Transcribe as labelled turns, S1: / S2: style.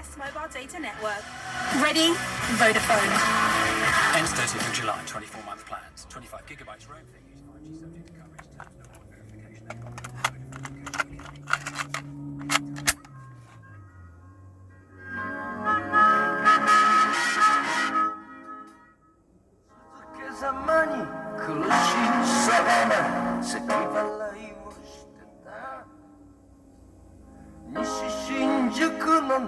S1: best mobile data network. Ready? Vodafone.
S2: Ends 30th of July, 24-month plans. 25 gigabytes roam fee. Use 5G subject to coverage. Tax no more verification.
S3: 西新宿の